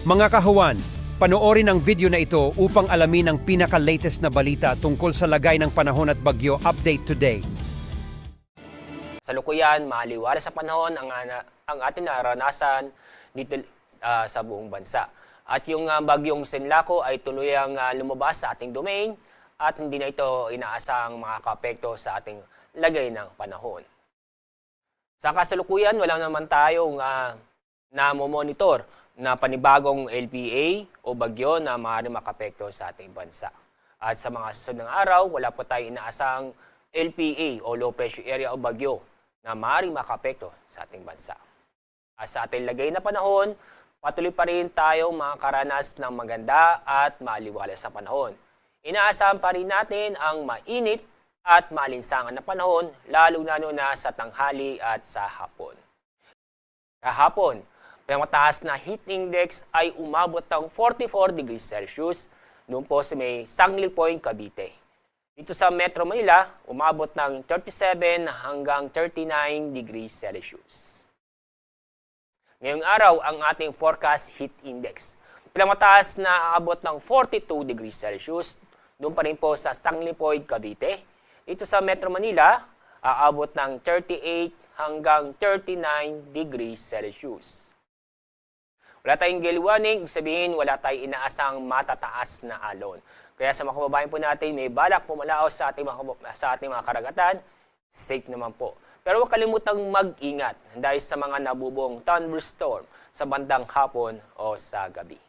Mga kahuwan, panoorin ang video na ito upang alamin ang pinaka-latest na balita tungkol sa lagay ng panahon at bagyo update today. Sa lukuyan, maliwalas sa panahon ang ating naranasan dito sa buong bansa. At yung bagyong Sinlaco ay tuluyang lumabas sa ating domain at hindi na ito inaasang makakaapekto sa ating lagay ng panahon. Sa kasalukuyan, wala naman tayong namomonitor na panibagong LPA o bagyo na maaaring makapekto sa ating bansa. At sa mga susunod ng araw, wala po tayong inaasang LPA o low pressure area o bagyo na maaaring makapekto sa ating bansa. At sa ating lagay na panahon, patuloy pa rin tayong makakaranas ng maganda at maliwalas sa panahon. Inaasahan pa rin natin ang mainit at maalinsangan na panahon, lalo na sa tanghali at sa hapon. Kahapon, ang mataas na heat index ay umabot ng 44 degrees Celsius doon po sa may Sangley Point, Cavite. Dito sa Metro Manila, umabot ng 37 hanggang 39 degrees Celsius. Ngayong araw, ang ating forecast heat index. Mataas na aabot ng 42 degrees Celsius, doon pa rin po sa Sangley Point, Cavite. Dito sa Metro Manila, aabot ng 38 hanggang 39 degrees Celsius. Wala tayong gale warning, ibig sabihin wala tayong inaasang matataas na alon. Kaya sa mga kababayan po natin, may balak pumalaos sa ating mga karagatan, safe naman po. Pero huwag kalimutang mag-ingat dahil sa mga nabubong thunderstorm sa bandang hapon o sa gabi.